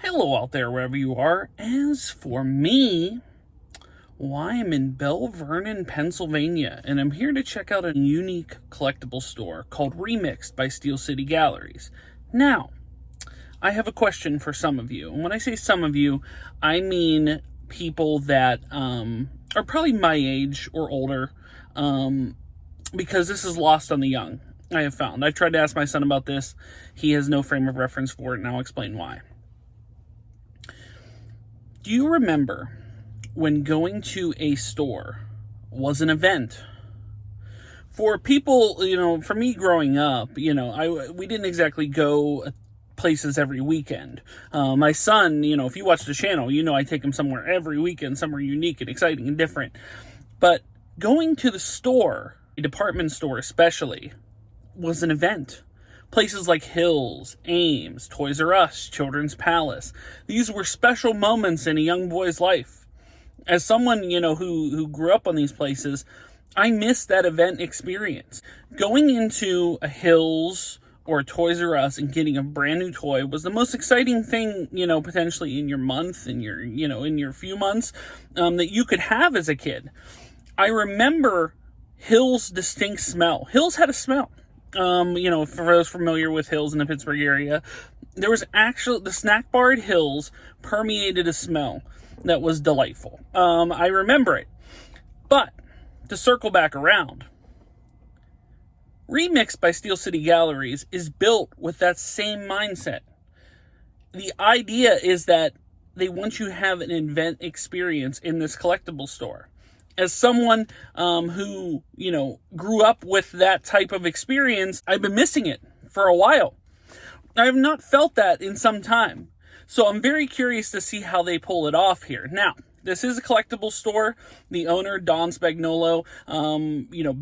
Hello out there, wherever you are. As for me, well, I am in Belle Vernon, Pennsylvania, and I'm here to check out a unique collectible store called Remixxd by Steel City Galleries. Now, I have a question for some of you. And when I say some of you, I mean people that are probably my age or older, because this is lost on the young, I have found. I've tried to ask my son about this. He has no frame of reference for it, and I'll explain why. Do you remember when going to a store was an event? For people, for me growing up, we didn't exactly go places every weekend. My son, if you watch the channel, I take him somewhere every weekend, somewhere unique and exciting and different. But going to the store, a department store especially, was an event. Places like Hills, Ames, Toys R Us, Children's Palace. These were special moments in a young boy's life. As someone, who grew up on these places, I miss that event experience. Going into a Hills or a Toys R Us and getting a brand new toy was the most exciting thing, potentially in your month, in your few months, that you could have as a kid. I remember Hills' distinct smell. Hills had a smell. For those familiar with Hills in the Pittsburgh area, there was actually, the snack bar at Hills permeated a smell that was delightful. I remember it. But, to circle back around, Remixxd by Steel City Galleries is built with that same mindset. The idea is that they want you to have an event experience in this collectible store. As someone who, grew up with that type of experience, I've been missing it for a while. I have not felt that in some time. So I'm very curious to see how they pull it off here. Now, this is a collectible store. The owner, Don Spagnolo,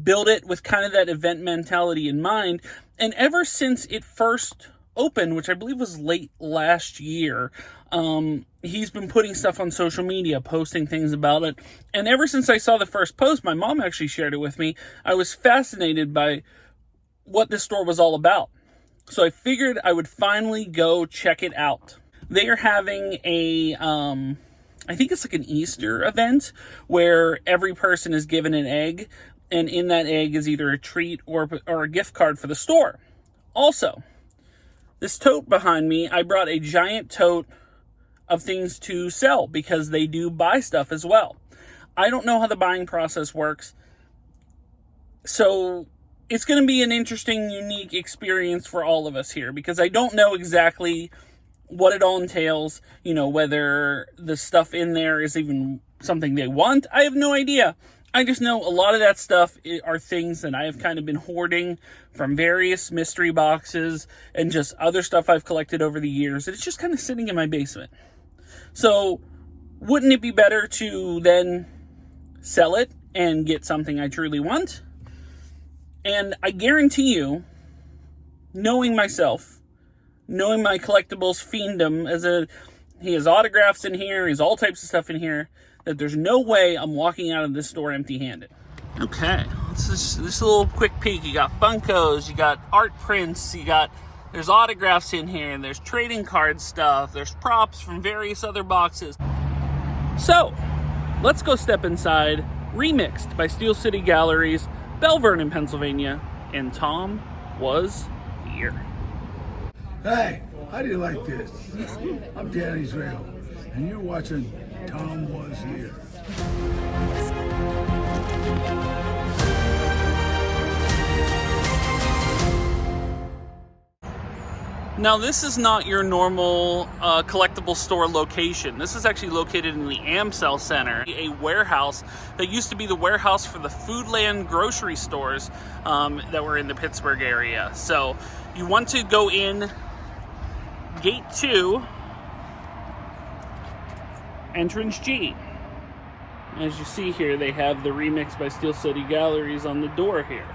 built it with kind of that event mentality in mind. And ever since it first opened, which I believe was late last year, he's been putting stuff on social media, posting things about it. And ever since I saw the first post, my mom actually shared it with me, I was fascinated by what this store was all about. So I figured I would finally go check it out. They are having I think it's like an Easter event where every person is given an egg, and in that egg is either a treat or a gift card for the store. Also, this tote behind me, I brought a giant tote of things to sell because they do buy stuff as well. I don't know how the buying process works, so it's going to be an interesting, unique experience for all of us here because I don't know exactly what it all entails, whether the stuff in there is even something they want. I have no idea. I just know a lot of that stuff are things that I have kind of been hoarding from various mystery boxes and just other stuff I've collected over the years. And it's just kind of sitting in my basement. So wouldn't it be better to then sell it and get something I truly want? And I guarantee you, knowing myself, knowing my collectibles fiendom, he has autographs in here, he has all types of stuff in here, that there's no way I'm walking out of this store empty-handed. Okay, this little quick peek. You got Funkos, you got art prints, there's autographs in here, and there's trading card stuff, there's props from various other boxes. So, let's go step inside Remixxd by Steel City Galleries, Belle Vernon, Pennsylvania, and Tom was here. Hey, how do you like this? I'm Dan Israel, and you're watching Tom Was Here. Now, this is not your normal collectible store location. This is actually located in the Amsel Center, a warehouse that used to be the warehouse for the Foodland grocery stores that were in the Pittsburgh area. So you want to go in Gate 2, Entrance G. As you see here, they have the Remixxd by Steel City Galleries on the door here.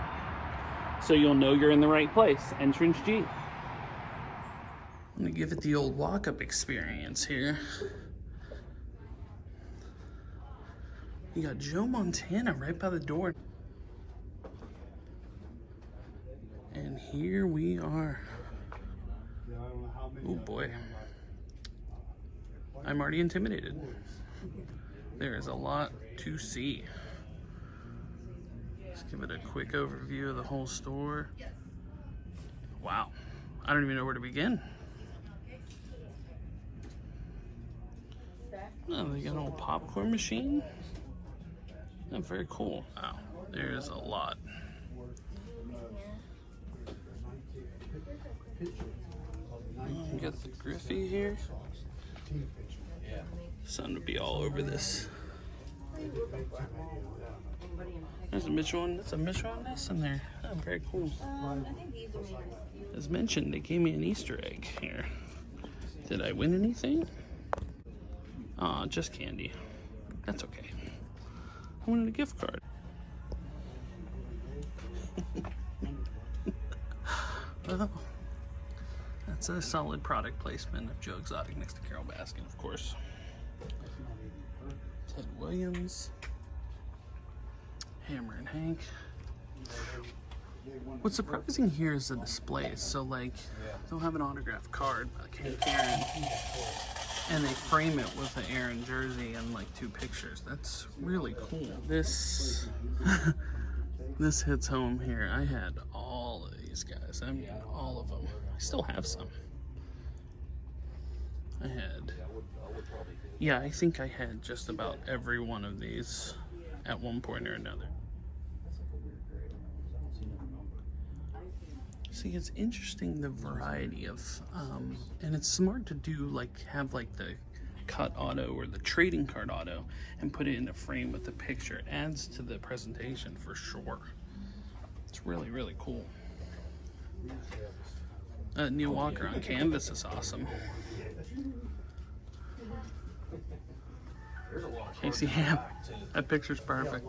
So you'll know you're in the right place, Entrance G. I'm gonna give it the old walk-up experience here. You got Joe Montana right by the door. And here we are. Oh boy. I'm already intimidated. There is a lot to see. Let's give it a quick overview of the whole store. Wow, I don't even know where to begin. Oh, they got an old popcorn machine. Oh, very cool. Wow, there's a lot. You got the Griffey here. Sun would be all over this. There's a Mitchell and that's a Mitchell and this in there. Oh, very cool. As mentioned, they gave me an Easter egg here. Did I win anything? Aw, just candy. That's okay. I wanted a gift card. Well, that's a solid product placement of Joe Exotic next to Carol Baskin, of course. Ted Williams. Hammer and Hank. What's surprising here is the displays. So, like, they'll have an autographed card by Hank Aaron, and they frame it with the Aaron jersey and like 2 pictures. That's really cool. This this hits home here. I had all of these guys. I mean, all of them. I still have some. I think I had just about every one of these at one point or another. See, it's interesting the variety of, and it's smart to do have the cut auto or the trading card auto and put it in a frame with the picture. It adds to the presentation for sure. It's really, really cool. Neil Walker on canvas is awesome. Casey Ham, that picture's perfect.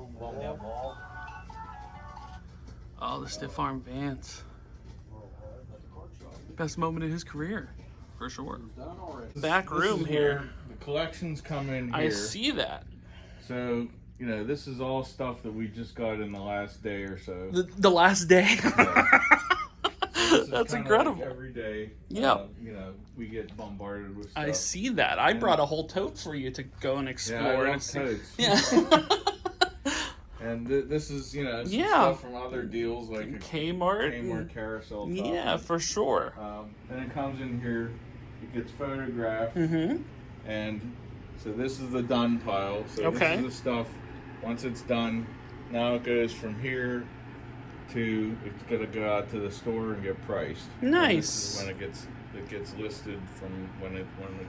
Oh, the stiff arm Vance. Best moment in his career, for sure. Back room here. The collections come in here. I see that. So, you know, this is all stuff that we just got in the last day or so. The last day. Yeah. So that's incredible. Like every day, yeah. You know, we get bombarded with stuff. I see that. I brought a whole tote for you to go and explore. Yeah, I love totes. Yeah. And this is, you know, some yeah. stuff from other deals like a Kmart carousel top. Yeah, for sure. And it comes in here, it gets photographed, and so this is the done pile. So this is the stuff, once it's done, now it goes from here to, it's going to go out to the store and get priced. Nice. When it gets listed from when it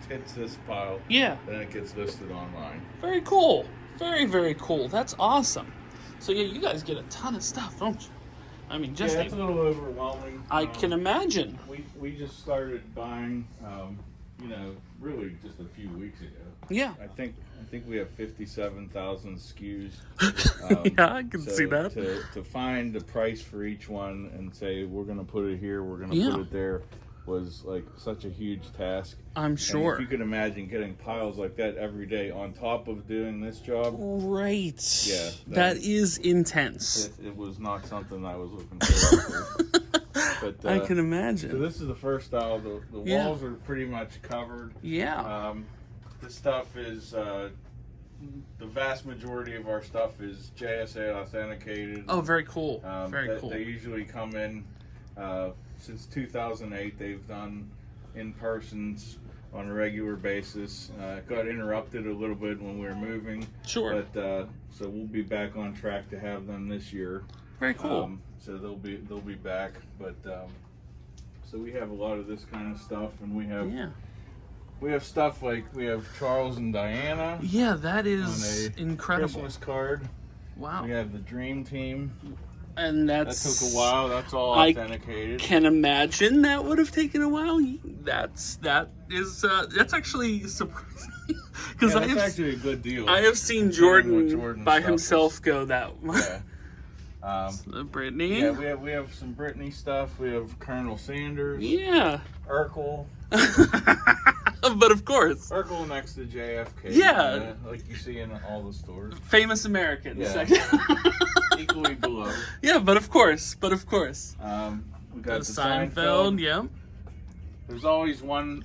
hits this pile. Yeah. Then it gets listed online. Very cool. Very, very cool. That's awesome. So yeah, you guys get a ton of stuff, don't you? I mean, just it's a little overwhelming. I can imagine. We just started buying, you know, really just a few weeks ago. Yeah. I think we have 57,000 SKUs. Yeah, I can see that. To find the price for each one and say we're going to put it here, we're going to put it there, was like such a huge task. I'm sure. And if you could imagine getting piles like that every day on top of doing this job. Right. Yeah. That is intense. It was not something I was looking forward to. But, I can imagine. So this is the first style. The walls are pretty much covered. Yeah. This stuff is, the vast majority of our stuff is JSA authenticated. Oh, very cool. Very cool. They usually come in, since 2008, they've done in-persons on a regular basis. Got interrupted a little bit when we were moving. Sure. But, so we'll be back on track to have them this year. Very cool. So they'll be back, but so we have a lot of this kind of stuff, and we have stuff like we have Charles and Diana. Yeah, that is incredible. Christmas card. Wow. We have the Dream Team. And that took a while. That's all authenticated. I can imagine that would have taken a while. That's actually surprising because that's actually a good deal. I have seen Jordan by himself go that much. Yeah. So Brittany. Yeah, we have some Brittany stuff. We have Colonel Sanders. Yeah. Urkel. But of course. Urkel next to JFK. Yeah. Like you see in all the stores. Famous Americans. Yeah. Equally below. Yeah, but of course. We got the Seinfeld. Yeah. There's always one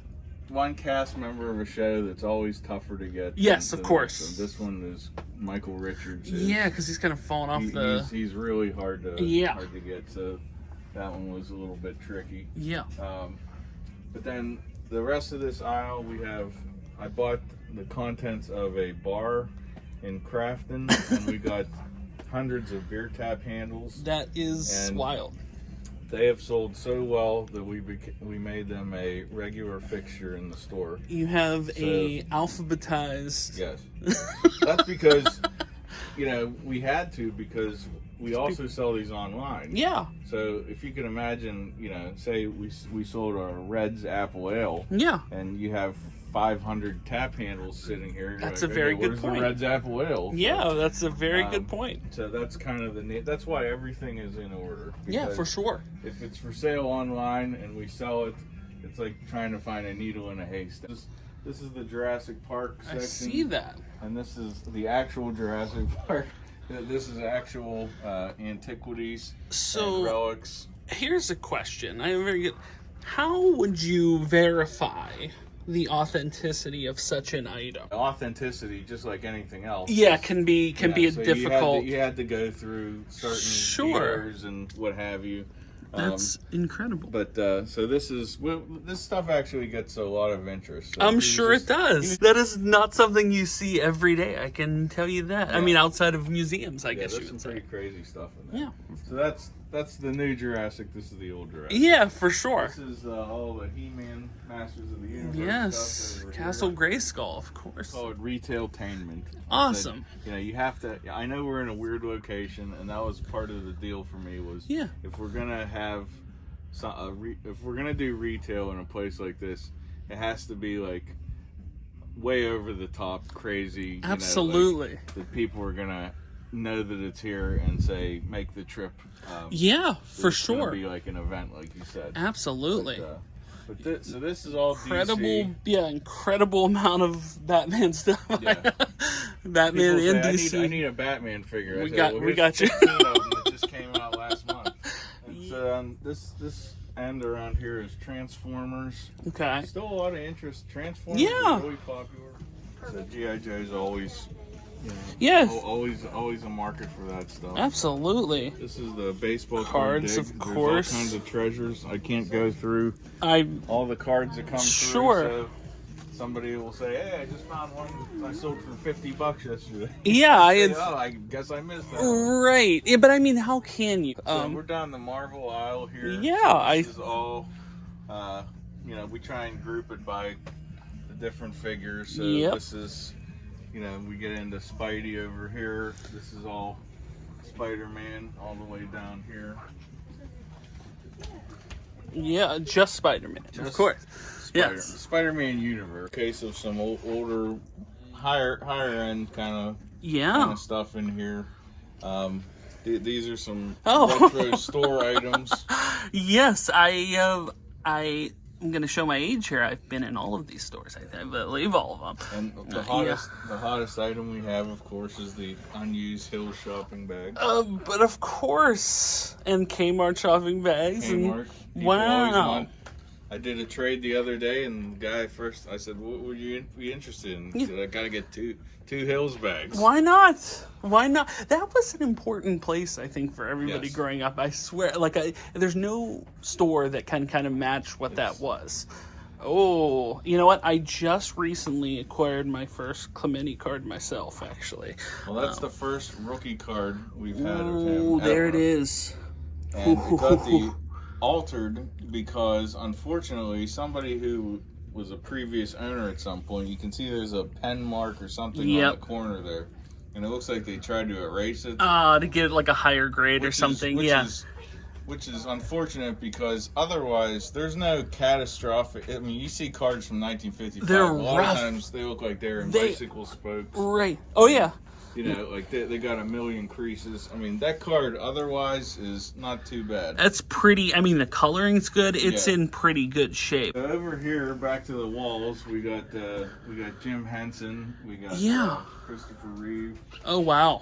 one cast member of a show that's always tougher to get. Yes, of course. This one is Michael Richards. Yeah, because he's kind of falling off the. He's really hard to get. So that one was a little bit tricky. Yeah. But then the rest of this aisle, I bought the contents of a bar in Crafton, and we got hundreds of beer tap handles. That is wild. They have sold so well that we made them a regular fixture in the store. You have a alphabetized. Yes. That's because, we had to, because we also sell these online. Yeah. So if you can imagine, say we sold our Red's Apple Ale. Yeah. And you have 500 tap handles sitting here. That's a very good point. The Red's Apple Ale. Yeah, that's a very good point. So that's kind of that's why everything is in order. Yeah, for sure. If it's for sale online and we sell it, it's like trying to find a needle in a haystack. This is the Jurassic Park section. I see that. And this is the actual Jurassic Park. This is actual antiquities and relics. Here's a question. How would you verify the authenticity of such an item? Authenticity, just like anything else, can be a difficult. You had to go through certain years and what have you. That's incredible. But so this stuff actually gets a lot of interest. So I'm sure it does. That is not something you see every day. I can tell you that. Yeah. I mean, outside of museums, I guess you would say. There's some pretty crazy stuff in there. Yeah. So that's the new Jurassic. This is the old Jurassic. Yeah, for sure. This is all the He-Man Masters of the Universe. Yes, Castle Grayskull, of course. It's called Retailtainment. Awesome. You have to. I know we're in a weird location, and that was part of the deal for me. Was if we're gonna have if we're gonna do retail in a place like this, it has to be like way over the top, crazy. Absolutely. That people are gonna know that it's here and say make the trip. For sure. Be like an event, like you said. Absolutely. So this is all incredible. DC. Incredible amount of Batman stuff. Yeah. Batman and DC. I need a Batman figure. We got you. 15 of them that just came out last month. And so this end around here is Transformers. Okay. Still a lot of interest. Transformers is really popular. So G.I. Joe's always. Always a market for that stuff. Absolutely. This is the baseball cards, card of course. There's all kinds of treasures. I can't go through all the cards that come through. So somebody will say, "Hey, I just found one I sold for $50 yesterday." Yeah, I guess I missed that. Right, but I mean, how can you? So we're down the Marvel aisle here. Yeah, so this is all. We try and group it by the different figures. So this is. We get into Spidey over here. This is all Spider-Man all the way down here. Yeah, just Spider-Man, of course. Spider-Man universe. Case of some older, higher end kind of stuff in here. These are some retro store items. Yes, I'm going to show my age here. I've been in all of these stores. I believe all of them. And the hottest item we have, of course, is the unused Hill shopping bag. But of course, and Kmart shopping bags. Kmart. Wow. I did a trade the other day, and the guy first, I said, "What would you be interested in?" He said, "I gotta get two Hills bags." Why not? That was an important place, I think, for everybody growing up. I swear, there's no store that can kind of match what that was. Oh, you know what? I just recently acquired my first Clemente card myself, actually. Well, that's the first rookie card we've had of him. Oh, there it is. And it got the altered because, unfortunately, somebody who was a previous owner at some point, you can see there's a pen mark or something on the corner there. And it looks like they tried to erase it. To get like a higher grade or something, Which is unfortunate because otherwise there's no catastrophic. I mean, you see cards from 1955. They're a lot rough. of times they look like they're in bicycle spokes. Right. Oh, yeah. Like they got a million creases. I mean, that card otherwise is not too bad. That's pretty. I mean, the coloring's good. It's in pretty good shape. Over here, back to the walls, we got Jim Henson. We got Christopher Reeve. Oh, wow.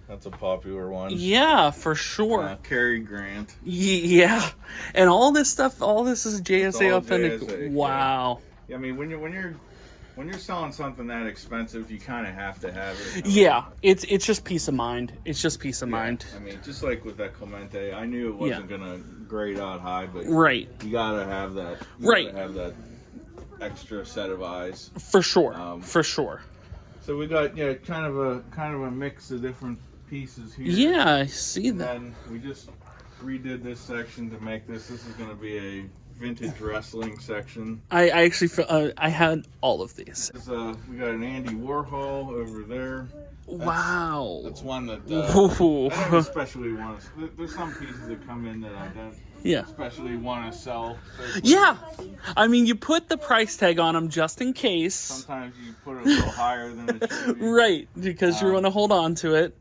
That's a popular one. Yeah, for sure. Cary Grant. Yeah. And all this stuff, all this is JSA authentic. JSA, wow. I mean, when you're selling something that expensive, you kind of have to have it. Yeah, it's just peace of mind. It's just peace of mind. I mean, just like with that Clemente, I knew it wasn't gonna grade out high, but you gotta have that. You gotta have that extra set of eyes. For sure. For sure. So we got kind of a mix of different pieces here. Yeah, I see that. And we just redid this section to make this. This is going to be a vintage wrestling section. I actually I had all of these. We got an Andy Warhol over there. Wow. That's one that I don't especially want to. There's some pieces that come in that I don't especially want to sell. Yeah. I mean, you put the price tag on them just in case. Sometimes you put it a little higher than it should be. Right, because you want to hold on to it.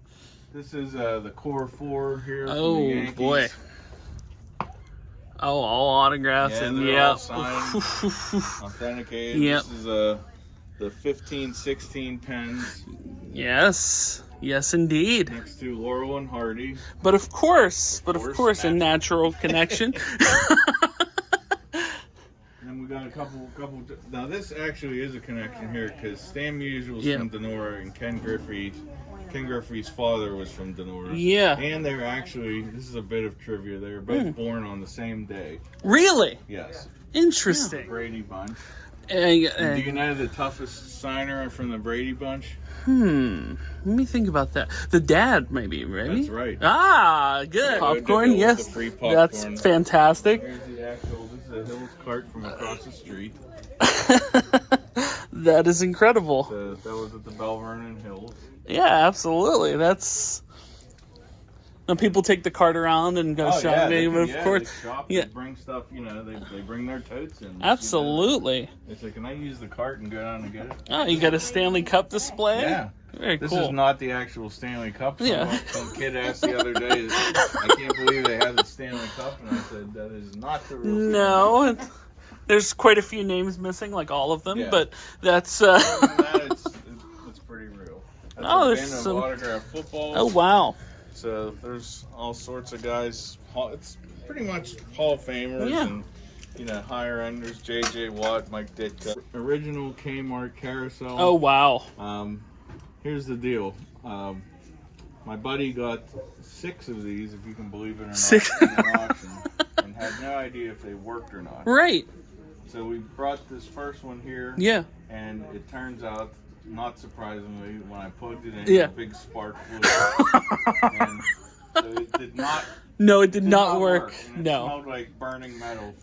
This is the Core 4 here. Oh, from the Yankees. Boy. Oh, all autographs and all signed, authenticated. Yep. This is the 15-16 pens. Yes. Yes, indeed. Next to Laurel and Hardy. But of course, a natural connection. And we got a couple. Now this actually is a connection here because Stan Musial's from Donora and Ken Griffey's father was from Donora. Yeah. And they're actually, this is a bit of trivia, they were both born on the same day. Really? Yes. Interesting. Yeah. Brady Bunch. Do you know the toughest signer from the Brady Bunch? Let me think about that. The dad, maybe, right? That's right. Ah, good. Popcorn, yes. Free popcorn. That's fantastic. Here's the actual, this is a Hills cart from across the street. That is incredible. That was at the Belle Vernon Hills. Yeah, absolutely. That's... Now people take the cart around and go shopping, but of course, they shop, they bring stuff. They bring their totes in. Absolutely. They say, "Can I use the cart and go down and get it?" Oh, you got a Stanley Cup display? Yeah, very cool. This is not the actual Stanley Cup. Some kid asked the other day, "I can't believe they have the Stanley Cup," and I said, "That is not the real." No, there's quite a few names missing, like all of them, but that's. It's pretty real. That's there's some autographed football. Oh wow. So there's all sorts of guys. It's pretty much Hall of Famers and higher enders. J.J. Watt, Mike Ditka. Original Kmart carousel. Oh wow. Here's the deal. My buddy got 6 of these, if you can believe it or not, 6 in an auction, and had no idea if they worked or not. Right. So we brought this first one here. Yeah. And it turns out, not surprisingly, when I plugged it in, a big spark flew. And so it did not. No, it did not work. And it smelled like burning metal.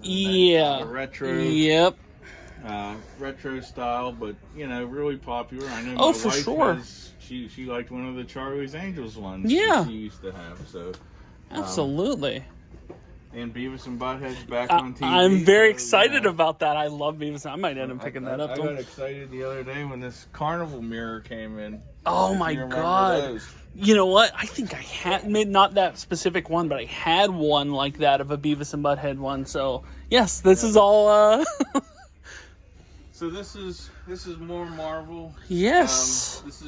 Retro. Yep. Retro style, but really popular. I know. Oh, for sure. She liked one of the Charlie's Angels ones. Yeah. She used to have. So. Absolutely. And Beavis and Butthead's back on TV. I'm very excited about that. I love Beavis. I might end up picking that up. I got excited the other day when this carnival mirror came in. Oh my god! You know what? I think I had not that specific one, but I had one like that of a Beavis and Butthead one. So yes, this is all. So this is more Marvel. Yes. This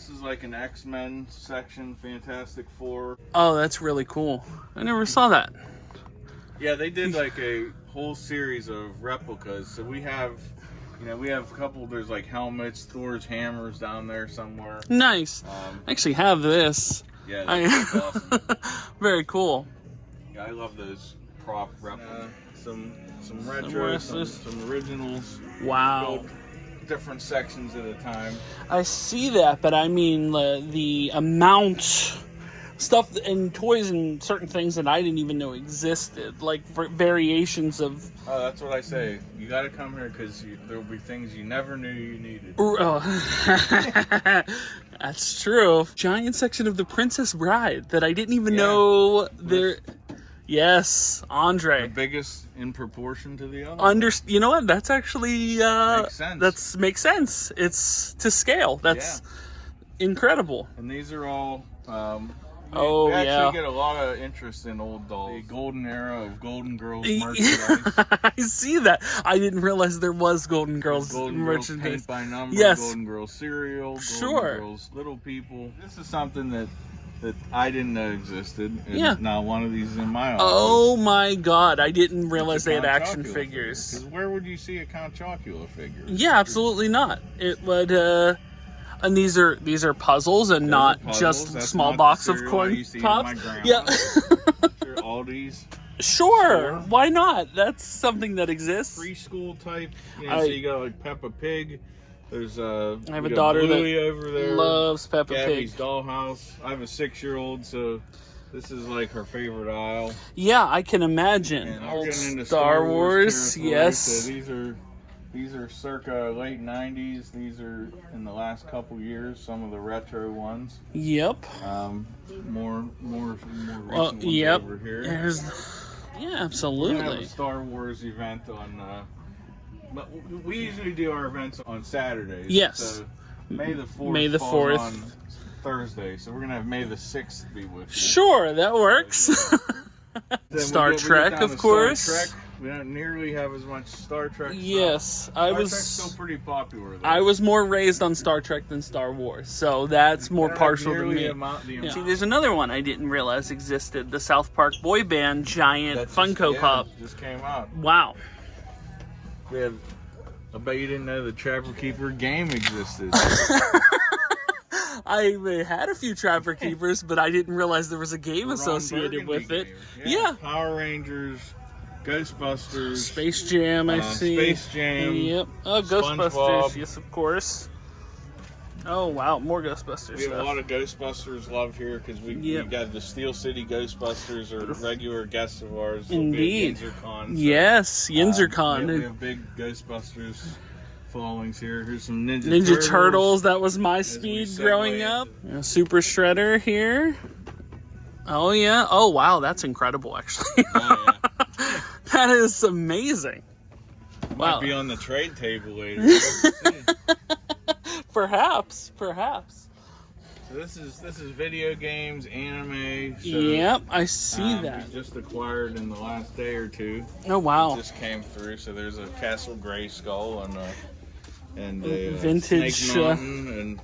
is like an X-Men section, Fantastic Four. Oh, that's really cool. I never saw that. Yeah, they did like a whole series of replicas. So we have a couple. There's like helmets, Thor's hammers down there somewhere. Nice. I actually have this. Yeah, that's awesome. Very cool. Yeah, I love those prop replicas. Some retro, some originals. Wow. Different sections at a time. I see that, but I mean the amount. Stuff and toys and certain things that I didn't even know existed, like variations of. Oh, that's what I say. You got to come here because there will be things you never knew you needed. That's true. Giant section of the Princess Bride that I didn't even know there. Yes, Andre. The biggest in proportion to the other. You know what? That's actually makes sense. Makes sense. It's to scale. That's incredible. And these are all. We actually get a lot of interest in old dolls. The golden era of Golden Girls merchandise. I see that. I didn't realize there was Golden Girls merchandise. Golden Girls paint by number, yes. Golden Girls cereal, Golden Girls Little People. This is something that that I didn't know existed. And Yeah. now one of these is in my office. Oh my god, I didn't realize they had Count action Chocula figures. Because where would you see a Count Chocula figure? Yeah, absolutely not. It would, and these are puzzles and not puzzles. just a That's small not box the of cereal I corn used to eat pops. with my grandma. Yeah. Sure, Aldi's. Sure, why not? That's something that exists. Preschool type. You know, so you got like Peppa Pig. There's I have we a got daughter Bluey that over there. loves Peppa Gabby's Pig. Dollhouse. I have a 6-year-old, so this is like her favorite aisle. Yeah, I can imagine. And I'm Old getting into Star Wars, territory, yes. So these are circa late 90s. These are in the last couple years. Some of the retro ones. Yep. More recent ones Yep. over here. Yeah, We're gonna have absolutely. a Star Wars event on. But we usually do our events on Saturdays. Yes. So May the 4th. May the falls 4th. on Thursday, so we're gonna have May the 6th be with you. Sure, that works. Then Star we get Trek, down of to course. Star Trek. We don't nearly have as much Star Trek. Yes, stuff. I Star was. Trek's still pretty popular. Though. I was more raised on Star Trek than Star Wars, so that's more They don't have partial to nearly me. the amount- Yeah. See, there's another one I didn't realize existed: the South Park boy band giant that just- Funko Pop. just came out. Wow. We have. I bet you didn't know the Trapper Keeper game existed. I had a few Trapper Keepers, but I didn't realize there was a game Ron associated Burgundy with it. game. Yeah. Power Rangers, Ghostbusters, Space Jam, I see. Space Jam. Yep. Oh, Ghostbusters. SpongeBob. Yes, of course. Oh, wow. More Ghostbusters We have stuff. a lot of Ghostbusters love here because we got the Steel City Ghostbusters are regular guests of ours. Indeed. YinzerCon, so, Yes, YinzerCon. we have big Ghostbusters followings here. Here's some Ninja Turtles, that was my speed segue growing up. into- Super Shredder here. Oh, yeah. Oh, wow. That's incredible, actually. Oh, yeah. That is amazing. Might Wow. be on the trade table later. Perhaps. So this is video games, anime. So, Yep, I see that. we just acquired in the last day or two. Oh, wow. Just came through. So there's a Castle Grayskull and a Vintage, Snake Mountain, and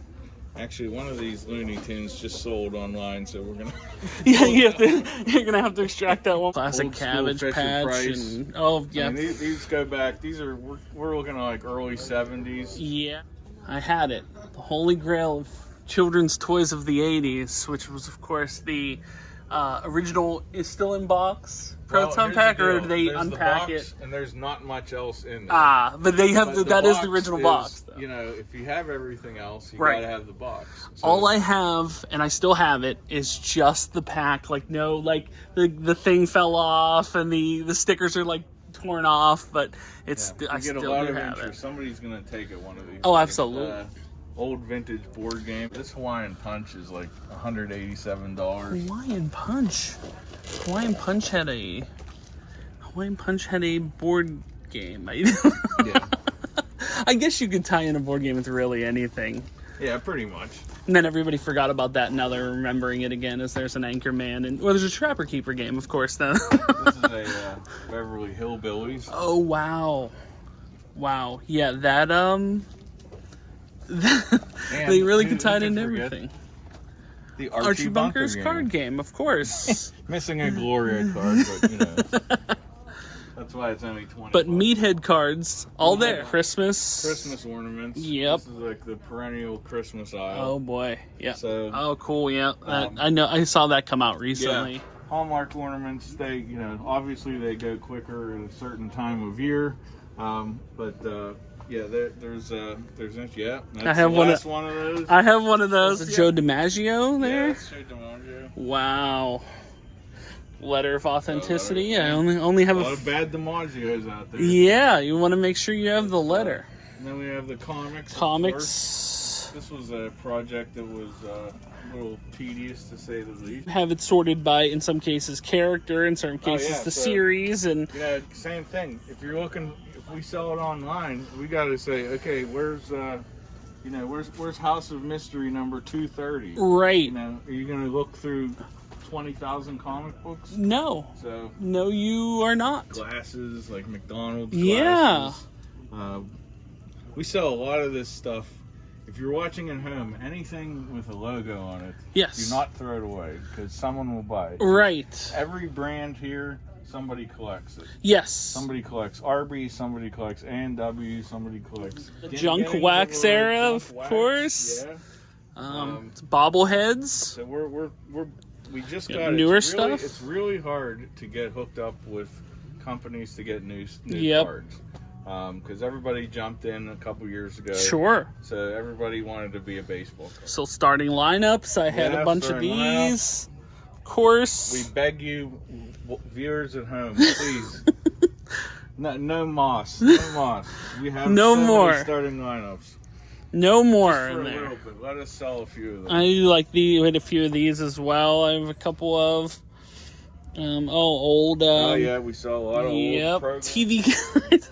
actually one of these Looney Tunes just sold online. So we're gonna. Yeah, you're gonna have to extract that one. Classic Old school Cabbage Fisher Patch. Price. And, oh, yeah. I mean, these go back. These are we're looking at like early 70s. Yeah, I had it. The holy grail of children's toys of the 80s, which was, of course, the original is still in box proton pack, or did they There's unpack the box, it? And there's not much else in there. Ah, but they have But that is box the original box, though. You know, if you have everything else, you Right. gotta have the box. So, All I have, and I still have it, is just the pack. Like, no, like the thing fell off and the stickers are like torn off, but it's you I get still a lot do of have interest. it. Somebody's gonna take it one of these. Oh, days. absolutely. Old vintage board game. This Hawaiian Punch is like $187. Hawaiian Punch. Hawaiian Punch had a board game. Yeah, I guess you could tie in a board game with really anything. yeah, pretty much. And then everybody forgot about that. Now they're remembering it again as there's an Anchorman. And, well, there's a Trapper Keeper game, of course, then. This is a Beverly Hillbillies. Oh, wow. Wow. Yeah, that, they really could tie it into everything. The Archie Bunker's game. card game, of course. Missing a Gloria card, but you know. That's why it's only 20. But meathead cards, all there. Christmas ornaments. Yep. This is like the perennial Christmas aisle. Oh boy, yeah. So, oh, cool, yeah. I know. I saw that come out recently. Yeah. Hallmark ornaments, they, you know, obviously they go quicker at a certain time of year. Yeah, there's yeah. That's I have the one last of- one of those. I have one of those. Yeah. Joe DiMaggio Yeah, there. that's Joe DiMaggio. Wow. Letter of authenticity. letter, I yeah. only have A lot of bad DiMaggios out there. Yeah, you want to make sure you have the letter. And then we have the comics. of course. Comics. This was a project that was a little tedious to say the least. Have it sorted by, in some cases, character, in certain cases, yeah, the so- series, and Yeah, same thing. If you're looking, if we sell it online, we got to say, okay, where's House of Mystery number 230? right. You know, are you going to look through 20,000 comic books? No, So no, you are not. glasses, like McDonald's Yeah. glasses. We sell a lot of this stuff if you're watching at home, anything with a logo on it, yes, do not throw it away because someone will buy it. Right. Every brand here, somebody collects it. Yes. Somebody collects Arby's, somebody collects A&W, somebody collects the junk wax era, of course. Yeah. Bobbleheads. So we just got newer stuff. stuff. It's really hard to get hooked up with companies to get new cards. Because everybody jumped in a couple years ago. Sure. So everybody wanted to be a baseball card. So starting lineups, I had a bunch of these. Of course. We beg you, viewers at home, please. no moss. No moss. We have no so more many starting lineups. No more Just for in a there. little bit. Let us sell a few of them. I like we had a few of these as well. I have a couple of old. Oh yeah, we saw a lot of old programs. TV guides.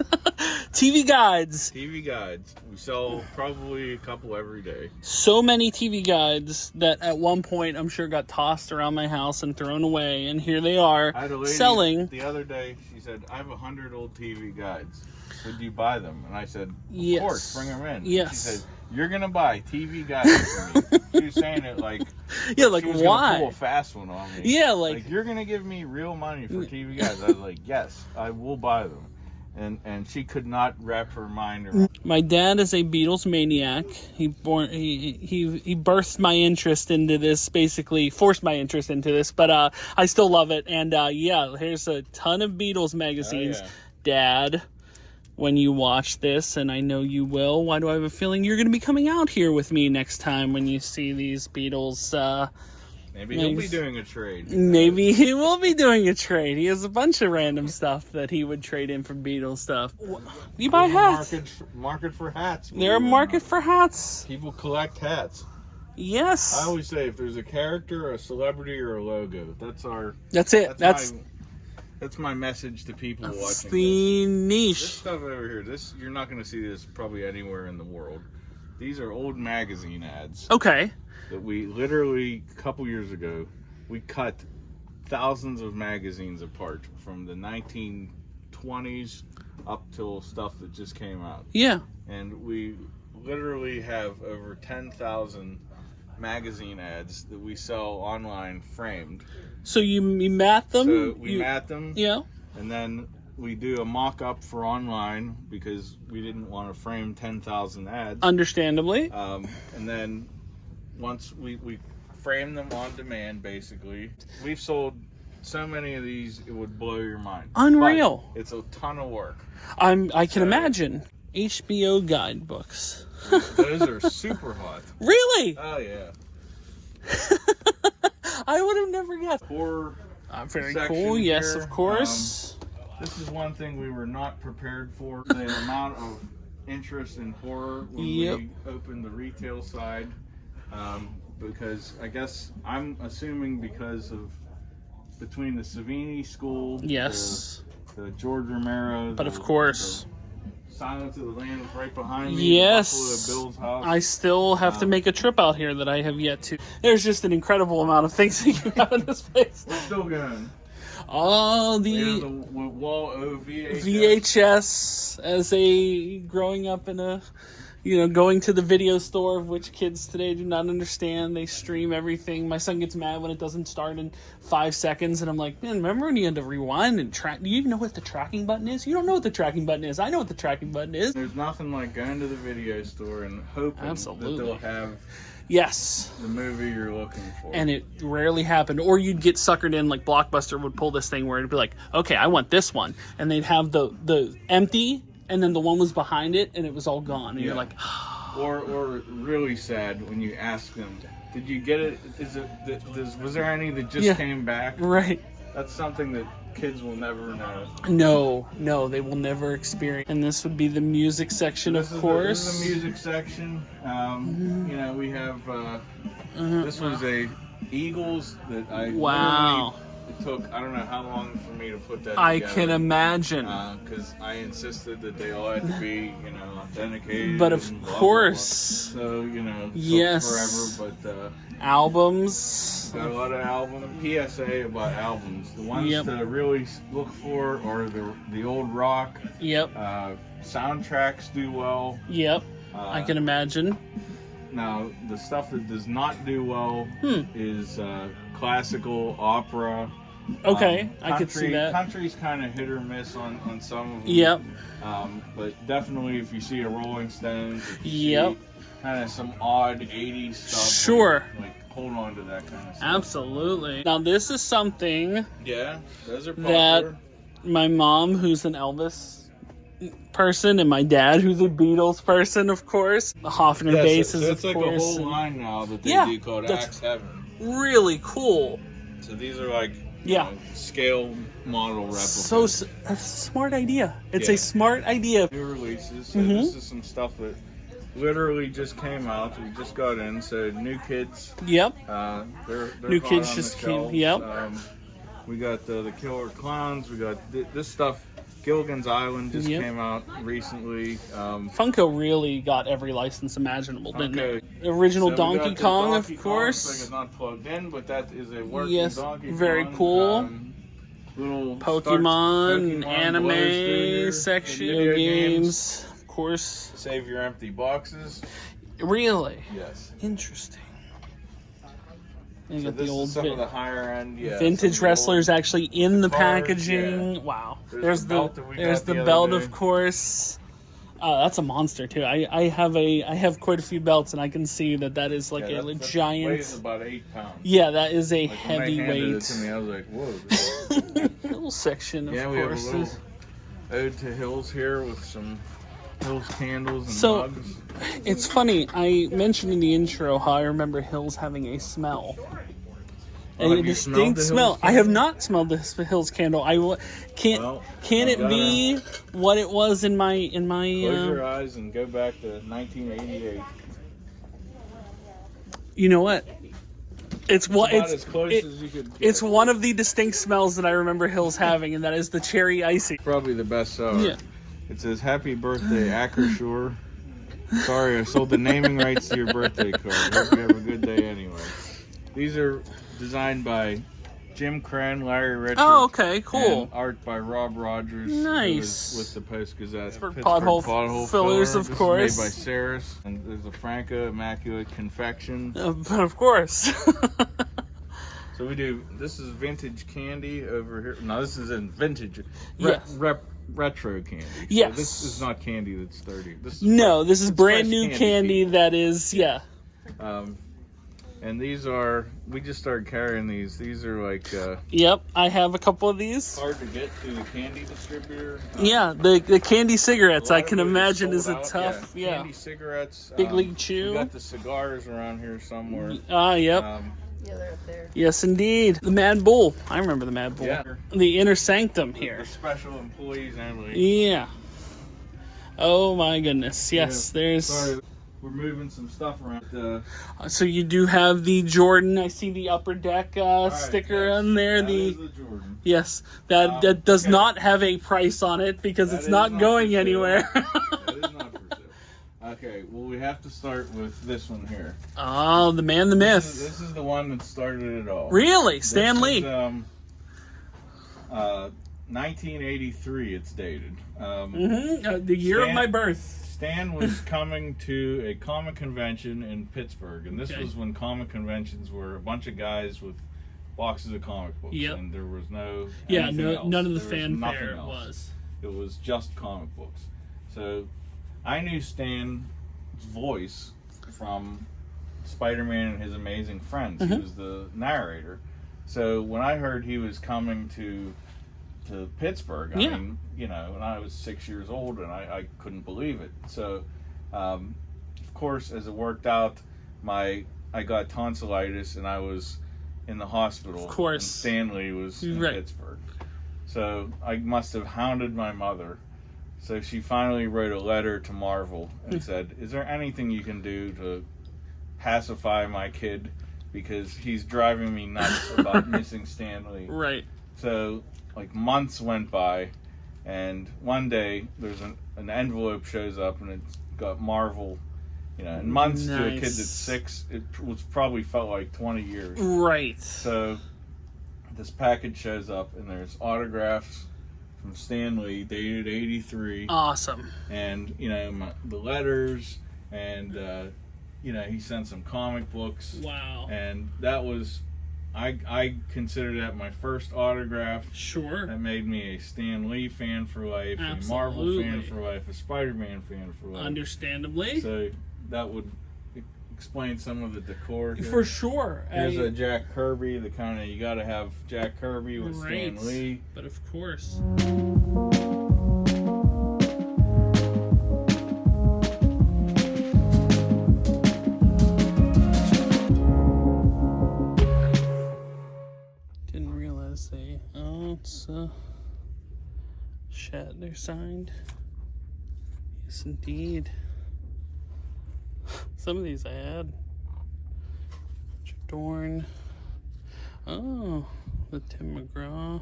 TV guides. TV guides. We sell probably a couple every day. So many TV guides that at one point I'm sure got tossed around my house and thrown away, and here they are I had a lady selling. The other day, she said, "I have 100 old TV guides. Would you buy them?" And I said, "Of course, bring them in." Yes. She said, "You're gonna buy TV guides for me." She was saying it like, yeah, like she was why? Gonna pull a fast one on me. Yeah, like you're gonna give me real money for TV guides. I was like, yes, I will buy them. And she could not wrap her mind around. My dad is a Beatles maniac. He birthed my interest into this, basically forced my interest into this, but I still love it. And yeah, here's a ton of Beatles magazines. Oh, yeah. Dad, when you watch this, and I know you will, why do I have a feeling you're going to be coming out here with me next time when you see these Beatles? Maybe he'll be doing a trade. Maybe he will be doing a trade. He has a bunch of random stuff that he would trade in for Beatles stuff. You buy hats. Market for hats. There's a market for hats. People collect hats. Yes. I always say if there's a character, a celebrity, or a logo, that's it. That's my message to people watching the this. niche. This stuff over here, you're not going to see this probably anywhere in the world. These are old magazine ads. Okay. That we literally, a couple years ago, we cut thousands of magazines apart from the 1920s up till stuff that just came out. Yeah. And we literally have over 10,000 magazine ads that we sell online framed. So you mat them? So we mat them. Yeah. And then we do a mock-up for online because we didn't want to frame 10,000 ads. Understandably. And then once we frame them on demand, basically, we've sold so many of these, it would blow your mind. Unreal. But it's a ton of work. I can imagine. HBO guidebooks. Those are super hot. Really? Oh, yeah. I would have never guessed. Horror. Very cool. Yes, here. of course. This is one thing we were not prepared for. The amount of interest in horror when we opened the retail side. Because I guess I'm assuming because of between the Savini School, yes, the George Romero, but of course, Silence of the Lambs right behind me. Yes, Bill's house. I still have to make a trip out here that I have yet to. There's just an incredible amount of things that you have in this place. We're still going. All the wall VHS as a growing up in a. Going to the video store, of which kids today do not understand. They stream everything. My son gets mad when it doesn't start in 5 seconds, and I'm like, man, remember when you had to rewind and track? Do you even know what the tracking button is? You don't know what the tracking button is. I know what the tracking button is. There's nothing like going to the video store and hoping that they'll have the movie you're looking for. And it rarely happened. Or you'd get suckered in, like Blockbuster would pull this thing where it'd be like, okay, I want this one. And they'd have the empty, and then the one was behind it, and it was all gone. And you're like, or really sad when you ask them, did you get it? Was there any that just came back? Right. That's something that kids will never know. No, they will never experience. And this would be the music section, of course. This is the music section. We have, this was a Eagles that I it took, I don't know how long for me to put that together. I can imagine. Because I insisted that they all had to be, authenticated. But of course. So, took forever. But albums. Got a lot of albums. PSA about albums. The ones to really look for are the old rock. Yep. Soundtracks do well. Yep. I can imagine. Now, the stuff that does not do well is classical, opera. Okay, I could see that. Country's kind of hit or miss on some of them. Yep. But definitely if you see a Rolling Stones, Yep. kind of some odd 80s stuff. Sure. Like hold on to that kind of stuff. Absolutely. Now this is something Yeah, those are popular. that my mom, who's an Elvis person, and my dad, who's a Beatles person, of course. The Hofner basses, so it's of like course. a whole line now that they do called Axe Heaven. Really cool. So these are like scale model replicas. So that's a smart idea. It's a smart idea. New releases. So this is some stuff that literally just came out. We just got in. So New Kids. Yep. They're New hot Kids on just the came. shelves. Yep. We got the Killer Clowns. We got this stuff. Gilligan's Island just came out recently. Funko really got every license imaginable, didn't it? The original So Donkey Kong, Donkey of Kong course. thing is not plugged in, but that is a working Yes, Donkey Kong. very cool. Little Pokemon, blows through anime here. section, Video games, of course. Save your empty boxes. Really? Yes. Interesting. And you So got this the old is some of the higher end, vintage wrestlers actually in the cards, packaging. Wow. There's the belt that we there's got the the other belt, day. of course. That's a monster too. I have quite a few belts, and I can see that is like a that giant. weighs about 8 pounds. Yeah, that is a Like when they handed it heavyweight. to me, I was like, whoa. Little section, of Yeah, we have a course. little ode to Hills here with some Hills candles and So- mugs. It's funny. I mentioned in the intro how I remember Hills having a smell. Oh, A have you smelled distinct the Hills smell. I candle? have not smelled the Hills candle. Can Well, it you be what it was in my Close your eyes and go back to 1988. You know what? It's what About as close as you could get. It's one of the distinct smells that I remember Hills having, and that is the cherry icy. Probably the best seller. Yeah. It says, "Happy birthday, Ackershore." Sorry, I sold the naming rights to your birthday card. Hope you have a good day anyway. These are designed by Jim Cran, Larry Richards. Oh, okay, cool. And art by Rob Rogers. who Nice. was with the Post-Gazette. Pittsburgh Pittsburgh pothole fillers, filler. of This course. is made by Saris. And there's a Franca Immaculate Confection. But of course. So we do, this is vintage candy over here. No, this is in vintage. Yes. Retro candy. So Yes. this is not candy that's 30. This is This is it's brand fresh new candy people. that is, And these are, we just started carrying these. These are like Yep, I have a couple of these. hard to get to the candy distributor. Yeah, the candy cigarettes, A lot I of can it is imagine, is sold a out. tough, yeah. Candy cigarettes. Big League Chew. We got the cigars around here somewhere. Yep. Yeah, they're up there. Yes, indeed. The Mad Bull. I remember the Mad Bull. Yeah. The Inner Sanctum The here. special employees and Yeah. Oh my goodness. Yes, there's. Sorry, we're moving some stuff around. So you do have the Jordan. I see the upper deck sticker on there. That The is the Jordan. yes, that does okay. not have a price on it because That it's is not not going for sale. anywhere. That is not for sale. Okay, well we have to start with this one here. Oh, the man, the myth. This is the one that started it all. Really, Stan This Lee. is, 1983. It's dated. The year of Stan- my birth. Stan was coming to a comic convention in Pittsburgh, and this Okay. was when comic conventions were a bunch of guys with boxes of comic books, Yep. and there was no Yeah, anything else. none of the There was nothing fanfare else. was. It was just comic books. So I knew Stan's voice from Spider-Man and His Amazing Friends. Mm-hmm. He was the narrator. So when I heard he was coming to Pittsburgh, I Yeah. mean, you know, and I was 6 years old, and I couldn't believe it. So, of course, as it worked out, I got tonsillitis, and I was in the hospital. Of course. And Stanley was in Right. Pittsburgh. So I must have hounded my mother. So she finally wrote a letter to Marvel and said, "Is there anything you can do to pacify my kid, because he's driving me nuts about missing Stanley?" Right. So like months went by, and one day there's an envelope shows up, and it's got Marvel. You know, and months to a kid Nice. that's 6, it was probably felt like 20 years. Right. So this package shows up, and there's autographs from Stan Lee dated 83, Awesome. and you know the letters, and you know, he sent some comic books. Wow. And that was, I consider that my first autograph. Sure. That made me a Stan Lee fan for life, Absolutely. a Marvel fan for life, a Spider-Man fan for life. Understandably. So that would explain some of the decor here. For sure. Here's a Jack Kirby, the kind of, you got to have Jack Kirby with Stan Lee. But of course. Didn't realize they, oh, it's Shatner signed. Yes, indeed. Some of these I had. Dorn. Oh, the Tim McGraw.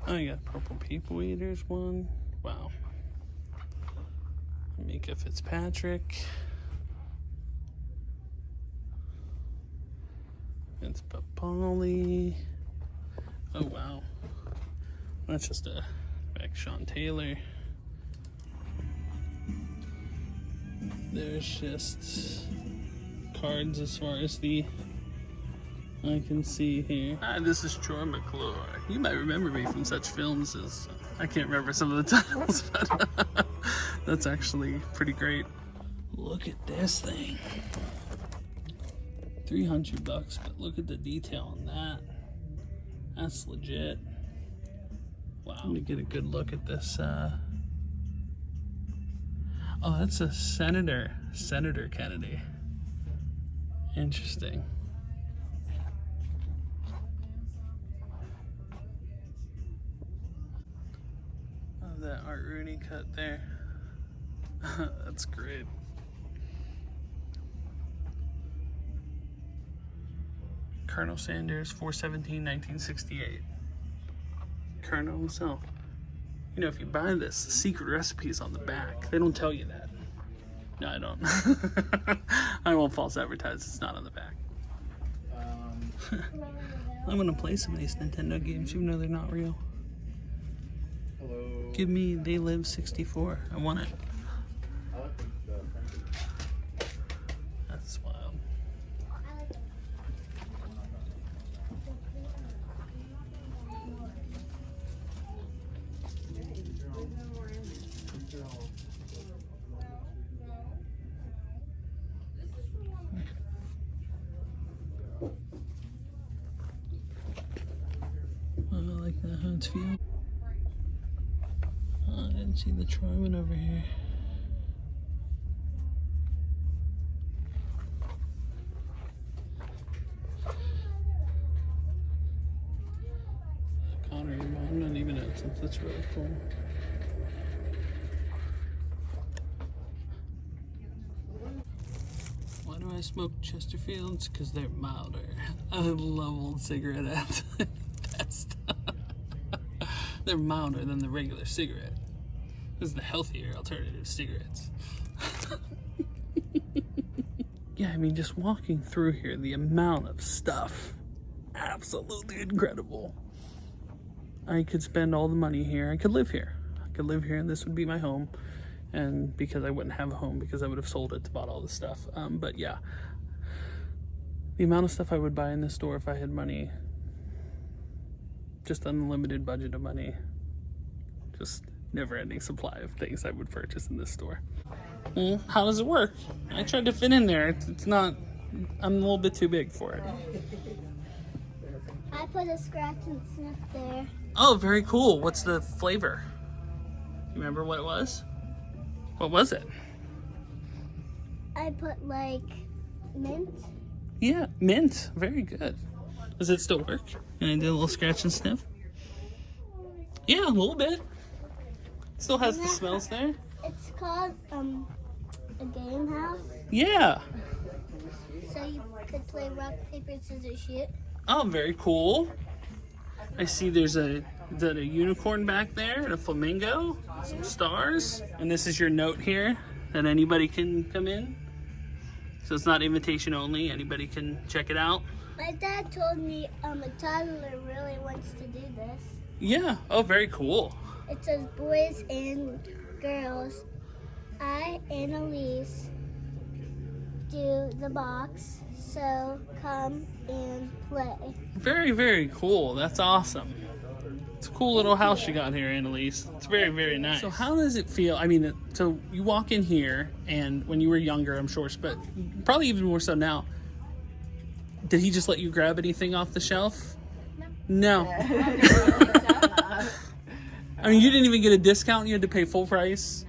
Oh, you got Purple People Eaters one. Wow. Mika Fitzpatrick. Vince Papali. Oh, wow. That's just a back Sean Taylor. There's just cards as far as I can see here. Hi, this is Troy McClure. You might remember me from such films as, I can't remember some of the titles, but that's actually pretty great. Look at this thing. $300, but look at the detail on that. That's legit. Wow. Let me get a good look at this. Oh, that's a Senator Kennedy. Interesting. Oh, that Art Rooney cut there. That's great. Colonel Sanders, 4/17/1968. Colonel himself. You know, if you buy this, the secret recipe is on the back. They don't tell you that. No, I don't. I won't false advertise. It's not on the back. I'm gonna play some of these Nintendo games, even though they're not real. Hello. Give me They Live 64. I want it. That's wild. I like that how it's feel. Oh, I didn't see the Tryman over here. Connor, I'm not even at since that's really cool. Why do I smoke Chesterfields? Because they're milder. I love old cigarette ads. Best. They're milder than the regular cigarette. This is the healthier alternative to cigarettes. Yeah, I mean, just walking through here, the amount of stuff, absolutely incredible. I could spend all the money here. I could live here. I could live here and this would be my home. And because I wouldn't have a home because I would have sold it to bought all this stuff. But yeah, the amount of stuff I would buy in this store if I had money, just unlimited budget of money, just never-ending supply of things I would purchase in this store. Well, how does it work? I tried to fit in there. It's not, I'm a little bit too big for it. I put a scratch and sniff there. Oh, very cool. What's the flavor? You remember what it was? What was it? I put like mint. Yeah, mint. Very good. Does it still work? Can I do a little scratch and sniff? Yeah, a little bit. Still has the smells there. It's called a game house. Yeah. So you could play rock, paper, scissors, shoot. Oh, very cool. I see there's is that a unicorn back there and a flamingo, some stars. And this is your note here that anybody can come in. So it's not invitation only. Anybody can check it out. My dad told me a toddler really wants to do this. Yeah. Oh, very cool. It says boys and girls. I, Annalise, do the box. So come and play. Very, very cool. That's awesome. It's a cool little house you got here, Annalise. It's very, very nice. So how does it feel? I mean, so you walk in here, and when you were younger, I'm sure, but probably even more so now, did he just let you grab anything off the shelf? No. I mean, you didn't even get a discount? You had to pay full price?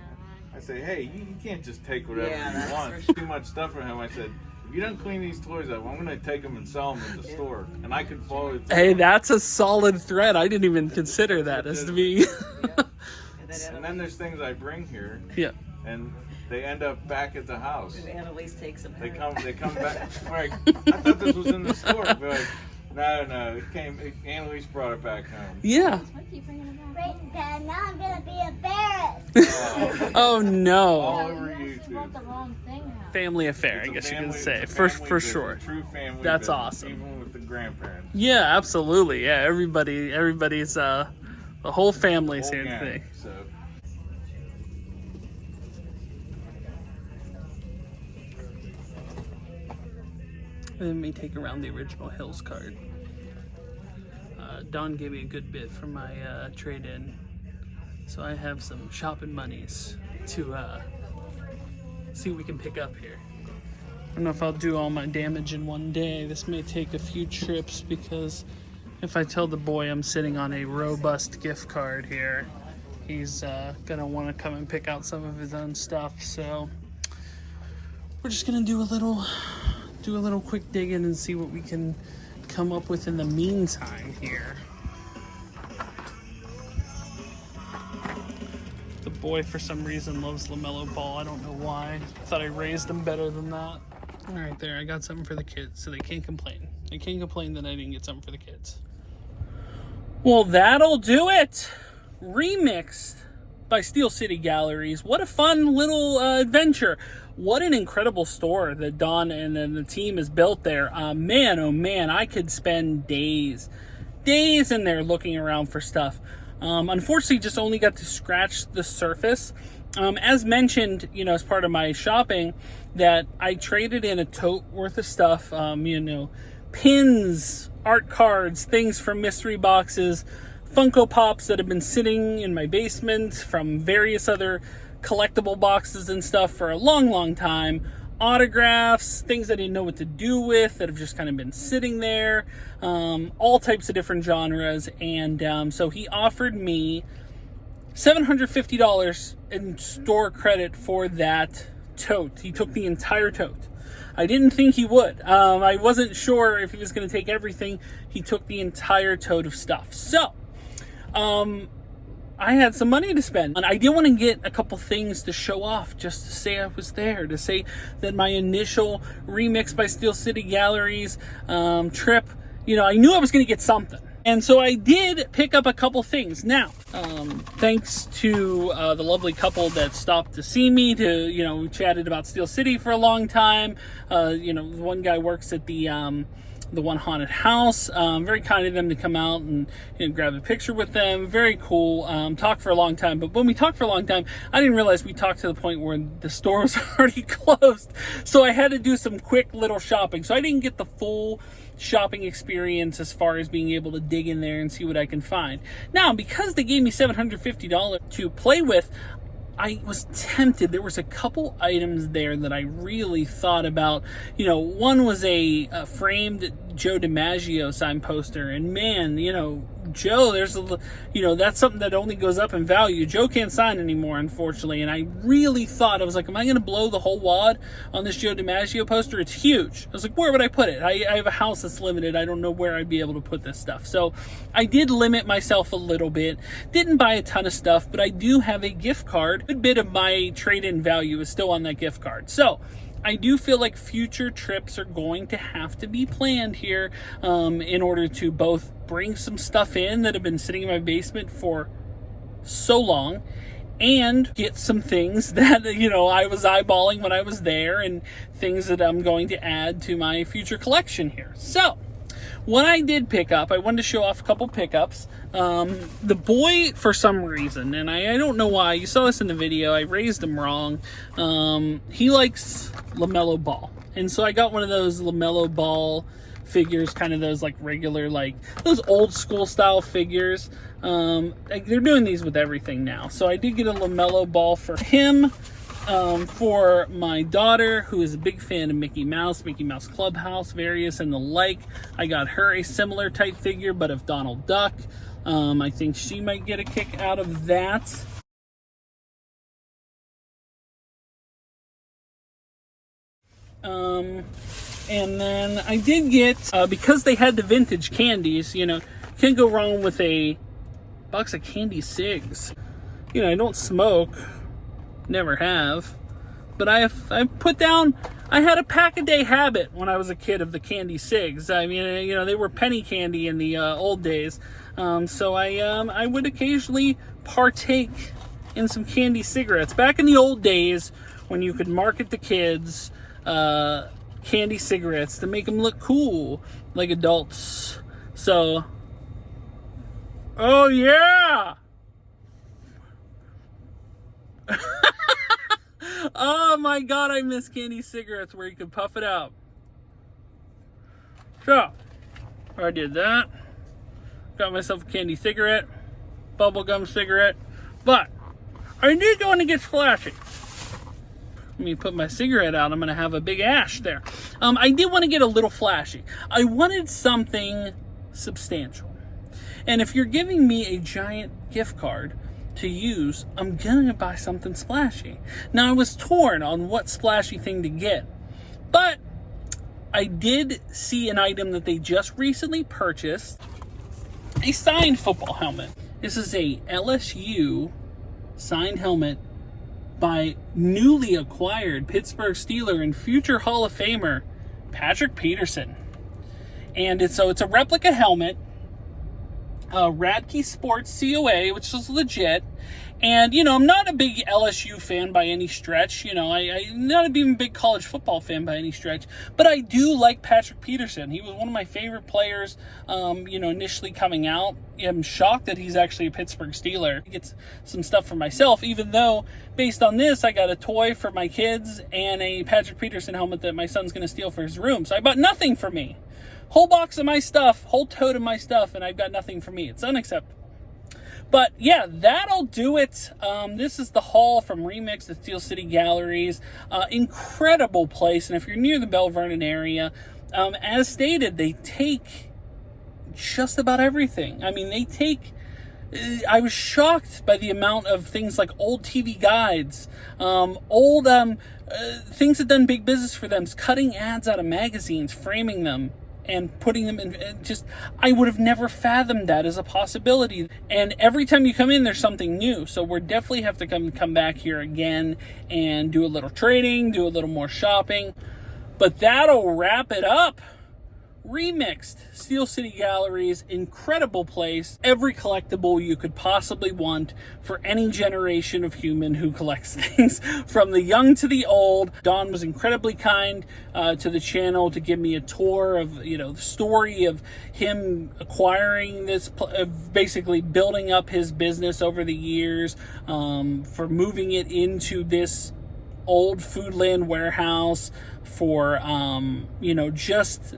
I say, hey, you can't just take whatever you want. Too much stuff for him. I said, if you don't clean these toys up, I'm going to take them and sell them at the store. And I can follow it. Hey, that's a solid threat. I didn't even consider that as to be... And then there's things I bring here. Yeah. And they end up back at the house. And Annalise takes them. They come back. Like, I thought this was in the store. But like, no, Annalise brought it back home. Yeah. Wait, Dad, now I'm gonna be embarrassed. Oh no. All over YouTube. The wrong thing. Family affair, I guess you can say. For sure. True family. That's business, awesome. Even with the grandparents. Yeah, absolutely. Yeah, everybody's the whole family's here today. So. Let me take around the original Hills card. Don gave me a good bit for my trade-in, so I have some shopping monies to see what we can pick up here. I don't know if I'll do all my damage in one day. This may take a few trips, because if I tell the boy I'm sitting on a robust gift card here, he's gonna want to come and pick out some of his own stuff. So we're just gonna do a little quick digging and see what we can come up with in the meantime here. The boy, for some reason, loves LaMelo Ball. I don't know why. I thought I raised him better than that. All right, there, I got something for the kids, so they can't complain. They can't complain that I didn't get something for the kids. Well, that'll do it. Remixxd by Steel City Galleries. What a fun little adventure. What an incredible store that Don and the team has built there. Man, oh man, I could spend days in there looking around for stuff. Unfortunately, just only got to scratch the surface. As mentioned, as part of my shopping, that I traded in a tote worth of stuff, pins, art cards, things from mystery boxes, Funko Pops that have been sitting in my basement from various other collectible boxes and stuff for a long time, autographs, things I didn't know what to do with that have just kind of been sitting there, all types of different genres. And so he offered me $750 in store credit for that tote. He took the entire tote. I didn't think he would. I wasn't sure if he was going to take everything. He took the entire tote of stuff. So I had some money to spend, and I did want to get a couple things to show off, just to say I was there, to say that my initial Remixxd by Steel City Galleries trip, I knew I was going to get something. And so I did pick up a couple things. Now, thanks to the lovely couple that stopped to see me, we chatted about Steel City for a long time. One guy works at the one haunted house. Very kind of them to come out and grab a picture with them. Very cool. Talked for a long time. But when we talked for a long time, I didn't realize we talked to the point where the store was already closed. So I had to do some quick little shopping. So I didn't get the full shopping experience as far as being able to dig in there and see what I can find. Now, because they gave me $750 to play with, I was tempted. There was a couple items there that I really thought about. One was a framed Joe DiMaggio signed poster, and man, Joe, that's something that only goes up in value. Joe can't sign anymore, unfortunately, and I really thought, I was like, am I going to blow the whole wad on this Joe DiMaggio poster? It's huge. I was like, where would I put it? I have a house that's limited. I don't know where I'd be able to put this stuff. So I did limit myself a little bit. Didn't buy a ton of stuff, but I do have a gift card. A good bit of my trade-in value is still on that gift card. So I do feel like future trips are going to have to be planned here in order to both bring some stuff in that have been sitting in my basement for so long, and get some things that I was eyeballing when I was there, and things that I'm going to add to my future collection here. So What I did pick up, I wanted to show off a couple pickups. The boy, for some reason, and I don't know why, you saw this in the video, I raised him wrong. He likes LaMelo Ball. And so I got one of those LaMelo Ball figures, kind of those like regular, like those old school style figures. Like they're doing these with everything now. So I did get a LaMelo Ball for him. For my daughter, who is a big fan of Mickey Mouse Clubhouse, various and the like, I got her a similar type figure, but of Donald Duck. I think she might get a kick out of that. And then I did get, because they had the vintage candies, you know, can't go wrong with a box of candy cigs. You know, I don't smoke. Never have, but I put down, I had a pack-a-day habit when I was a kid of the candy cigs. I mean, you know, they were penny candy in the old days, so I would occasionally partake in some candy cigarettes. Back in the old days when you could market the kids candy cigarettes to make them look cool like adults. So, oh yeah! Oh my god, I miss candy cigarettes where you could puff it out. So, I did that. Got myself a candy cigarette, bubblegum cigarette, but I did want to get splashy. Let me put my cigarette out. I'm going to have a big ash there. I did want to get a little flashy. I wanted something substantial. And if you're giving me a giant gift card to use, I'm gonna buy something splashy. Now I was torn on what splashy thing to get, but I did see an item that they just recently purchased, a signed football helmet. This is a LSU signed helmet by newly acquired Pittsburgh Steeler and future Hall of Famer Patrick Peterson. And it's a replica helmet. Radke Sports COA, which is legit. And, you know, I'm not a big LSU fan by any stretch. You know, I'm not even a big college football fan by any stretch. But I do like Patrick Peterson. He was one of my favorite players, you know, initially coming out. I'm shocked that he's actually a Pittsburgh Steeler. I get some stuff for myself, even though, based on this, I got a toy for my kids and a Patrick Peterson helmet that my son's going to steal for his room. So I bought nothing for me. Whole box of my stuff, whole tote of my stuff, and I've got nothing for me. It's unacceptable. But yeah, that'll do it. This is the haul from Remixxd at Steel City Galleries. Incredible place, and if you're near the Belle Vernon area, as stated, they take just about everything. I mean, they take... I was shocked by the amount of things like old TV guides, old things that done big business for them, cutting ads out of magazines, framing them, and putting them in. I would have never fathomed that as a possibility. And every time you come in, there's something new. So we're definitely have to come back here again and do a little trading, do a little more shopping. But that'll wrap it up. Remixxd, Steel City Galleries, incredible place. Every collectible you could possibly want for any generation of human who collects things, from the young to the old. Don was incredibly kind to the channel to give me a tour of, you know, the story of him acquiring this, basically building up his business over the years, for moving it into this old Foodland warehouse, for, you know, just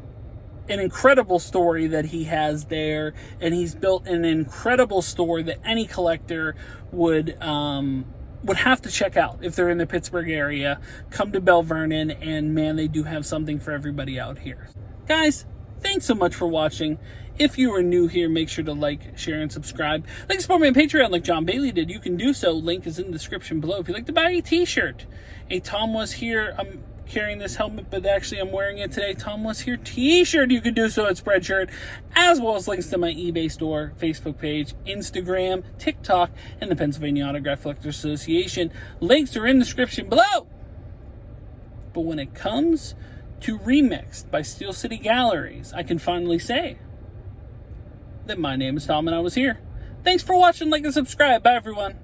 an incredible story that he has there, and he's built an incredible store that any collector would have to check out if they're in the Pittsburgh area. Come to Belle Vernon, and man, they do have something for everybody out here. Guys, thanks so much for watching. If you are new here, make sure to like, share, and subscribe. Like to support me on Patreon like John Bailey did, you can do so. Link is in the description below. If you'd like to buy a t-shirt, a TomWasHere, I'm carrying this helmet, but actually I'm wearing it today, TomWasHere t-shirt, you can do so at Spreadshirt, as well as links to my eBay store, Facebook page, Instagram, TikTok, and the Pennsylvania Autograph Collectors Association. Links are in the description below. But when it comes to Remixxd by Steel City Galleries, I can finally say that my name is Tom and I was here. Thanks for watching, like, and subscribe. Bye, everyone.